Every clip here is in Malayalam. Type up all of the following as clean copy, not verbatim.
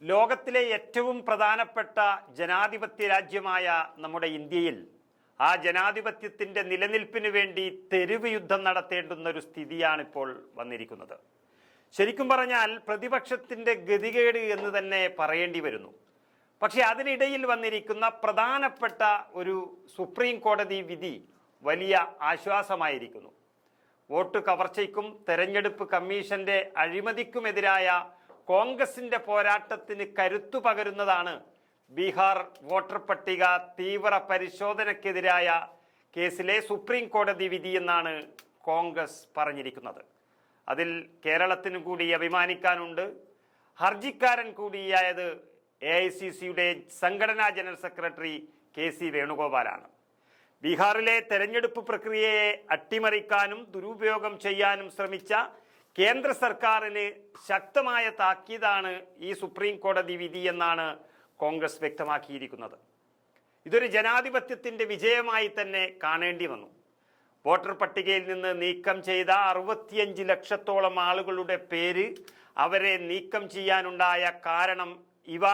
ലോകത്തിലെ ഏറ്റവും പ്രധാനപ്പെട്ട ജനാധിപത്യ രാജ്യമായ നമ്മുടെ ഇന്ത്യയിൽ ആ ജനാധിപത്യത്തിൻ്റെ നിലനിൽപ്പിന് വേണ്ടി തെരുവ് യുദ്ധം നടത്തേണ്ടുന്ന ഒരു സ്ഥിതിയാണിപ്പോൾ വന്നിരിക്കുന്നത്. ശരിക്കും പറഞ്ഞാൽ പ്രതിപക്ഷത്തിൻ്റെ ഗതികേട് എന്ന് തന്നെ പറയേണ്ടി വരുന്നു. പക്ഷെ അതിനിടയിൽ വന്നിരിക്കുന്ന പ്രധാനപ്പെട്ട ഒരു സുപ്രീം കോടതി വിധി വലിയ ആശ്വാസമായിരിക്കുന്നു. വോട്ട് കവർച്ചയ്ക്കും തെരഞ്ഞെടുപ്പ് കമ്മീഷന്റെ അഴിമതിക്കുമെതിരായ കോൺഗ്രസിന്റെ പോരാട്ടത്തിന് കരുത്തു പകരുന്നതാണ് ബീഹാർ വോട്ടർ പട്ടിക തീവ്ര പരിശോധനയ്ക്കെതിരായ കേസിലെ സുപ്രീം കോടതി വിധി എന്നാണ് കോൺഗ്രസ് പറഞ്ഞിരിക്കുന്നത്. അതിൽ കേരളത്തിന് കൂടി അഭിമാനിക്കാനുണ്ട്. ഹർജിക്കാരൻ കൂടിയായത് AICCയുടെ സംഘടനാ ജനറൽ സെക്രട്ടറി KC വേണുഗോപാലാണ്. ബീഹാറിലെ തെരഞ്ഞെടുപ്പ് പ്രക്രിയയെ അട്ടിമറിക്കാനും ദുരുപയോഗം ചെയ്യാനും ശ്രമിച്ച കേന്ദ്ര സർക്കാരിന് ശക്തമായ താക്കീതാണ് ഈ സുപ്രീം കോടതി വിധി എന്നാണ് കോൺഗ്രസ് വ്യക്തമാക്കിയിരിക്കുന്നത്. ഇതൊരു ജനാധിപത്യത്തിൻ്റെ വിജയമായി തന്നെ കാണേണ്ടി വന്നു. വോട്ടർ പട്ടികയിൽ നിന്ന് നീക്കം ചെയ്ത 65 ലക്ഷത്തോളം ആളുകളുടെ പേര് അവരെ നീക്കം ചെയ്യാനുണ്ടായ കാരണം ഇവ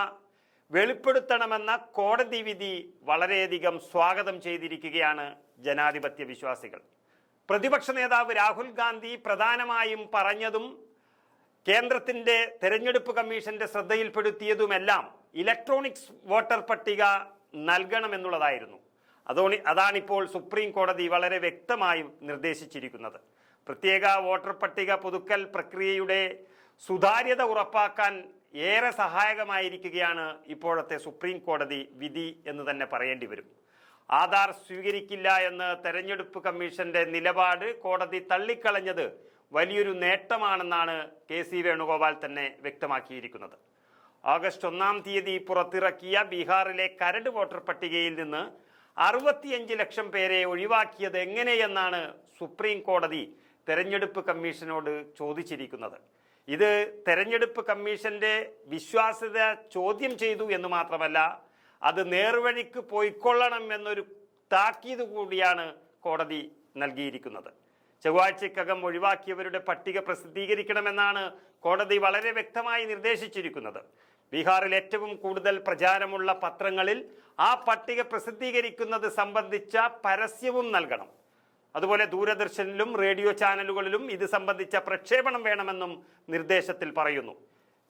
വെളിപ്പെടുത്തണമെന്ന കോടതി വിധി വളരെയധികം സ്വാഗതം ചെയ്തിരിക്കുകയാണ് ജനാധിപത്യ വിശ്വാസികൾ. പ്രതിപക്ഷ നേതാവ് രാഹുൽ ഗാന്ധി പ്രധാനമായും പറഞ്ഞതും കേന്ദ്രത്തിൻ്റെ തെരഞ്ഞെടുപ്പ് കമ്മീഷന്റെ ശ്രദ്ധയിൽപ്പെടുത്തിയതുമെല്ലാം ഇലക്ട്രോണിക്സ് വോട്ടർ പട്ടിക നൽകണമെന്നുള്ളതായിരുന്നു. അതാണിപ്പോൾ സുപ്രീം കോടതി വളരെ വ്യക്തമായും നിർദ്ദേശിച്ചിരിക്കുന്നത്. പ്രത്യേക വോട്ടർ പട്ടിക പുതുക്കൽ പ്രക്രിയയുടെ സുതാര്യത ഉറപ്പാക്കാൻ ഏറെ സഹായകമായിരിക്കുകയാണ് ഇപ്പോഴത്തെ സുപ്രീം കോടതി വിധി എന്ന് തന്നെ പറയേണ്ടി വരും. ആധാർ സ്വീകരിക്കില്ല എന്ന് തെരഞ്ഞെടുപ്പ് കമ്മീഷന്റെ നിലപാട് കോടതി തള്ളിക്കളഞ്ഞത് വലിയൊരു നേട്ടമാണെന്നാണ് KC വേണുഗോപാൽ തന്നെ വ്യക്തമാക്കിയിരിക്കുന്നത്. ഓഗസ്റ്റ് 1-ാം തീയതി പുറത്തിറക്കിയ ബീഹാറിലെ കരട് വോട്ടർ പട്ടികയിൽ നിന്ന് 65 ലക്ഷം പേരെ ഒഴിവാക്കിയത് എങ്ങനെയെന്നാണ് സുപ്രീം കോടതി തെരഞ്ഞെടുപ്പ് കമ്മീഷനോട് ചോദിച്ചിരിക്കുന്നത്. ഇത് തെരഞ്ഞെടുപ്പ് കമ്മീഷന്റെ വിശ്വാസ്യത ചോദ്യം ചെയ്തു എന്ന് മാത്രമല്ല, അത് നേർവഴിക്ക് പോയിക്കൊള്ളണം എന്നൊരു താക്കീത് കൂടിയാണ് കോടതി നൽകിയിരിക്കുന്നത്. ചൊവ്വാഴ്ചക്കകം ഒഴിവാക്കിയവരുടെ പട്ടിക പ്രസിദ്ധീകരിക്കണമെന്നാണ് കോടതി വളരെ വ്യക്തമായി നിർദ്ദേശിച്ചിരിക്കുന്നത്. ബീഹാറിൽ ഏറ്റവും കൂടുതൽ പ്രചാരമുള്ള പത്രങ്ങളിൽ ആ പട്ടിക പ്രസിദ്ധീകരിക്കുന്നത് സംബന്ധിച്ച പരസ്യവും നൽകണം. അതുപോലെ ദൂരദർശനിലും റേഡിയോ ചാനലുകളിലും ഇത് സംബന്ധിച്ച പ്രക്ഷേപണം വേണമെന്നും നിർദ്ദേശത്തിൽ പറയുന്നു.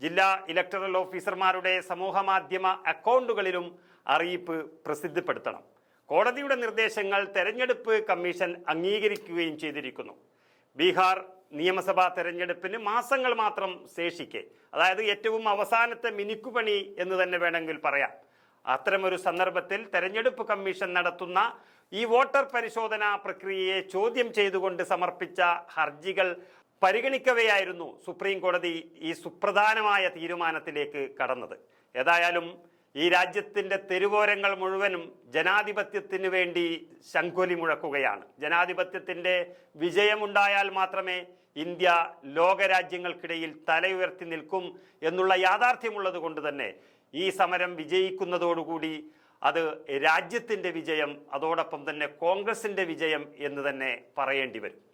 ജില്ലാ ഇലക്ടറൽ ഓഫീസർമാരുടെ സമൂഹ മാധ്യമ അക്കൗണ്ടുകളിലും അറിയിപ്പ് പ്രസിദ്ധപ്പെടുത്തണം. കോടതിയുടെ നിർദ്ദേശങ്ങൾ തെരഞ്ഞെടുപ്പ് കമ്മീഷൻ അംഗീകരിക്കുകയും ചെയ്തിരിക്കുന്നു. ബീഹാർ നിയമസഭാ തെരഞ്ഞെടുപ്പിന് മാസങ്ങൾ മാത്രം ശേഷിക്കെ, അതായത് ഏറ്റവും അവസാനത്തെ മിനുക്കുപണി എന്ന് തന്നെ വേണമെങ്കിൽ പറയാം. അത്തരമൊരു സന്ദർഭത്തിൽ തെരഞ്ഞെടുപ്പ് കമ്മീഷൻ നടത്തുന്ന ഈ വോട്ടർ പരിശോധനാ പ്രക്രിയയെ ചോദ്യം ചെയ്തുകൊണ്ട് സമർപ്പിച്ച ഹർജികൾ പരിഗണിക്കവെയായിരുന്നു സുപ്രീം കോടതി ഈ സുപ്രധാനമായ തീരുമാനത്തിലേക്ക് കടന്നത്. ഏതായാലും ഈ രാജ്യത്തിൻ്റെ തെരുവോരങ്ങൾ മുഴുവനും ജനാധിപത്യത്തിന് വേണ്ടി ശംഖൊലി മുഴക്കുകയാണ്. ജനാധിപത്യത്തിൻ്റെ വിജയമുണ്ടായാൽ മാത്രമേ ഇന്ത്യ ലോകരാജ്യങ്ങൾക്കിടയിൽ തലയുയർത്തി നിൽക്കും എന്നുള്ള യാഥാർത്ഥ്യമുള്ളത് കൊണ്ട് തന്നെ ഈ സമരം വിജയിക്കുന്നതോടുകൂടി അത് രാജ്യത്തിൻ്റെ വിജയം, അതോടൊപ്പം തന്നെ കോൺഗ്രസിൻ്റെ വിജയം എന്ന് തന്നെ പറയേണ്ടി വരും.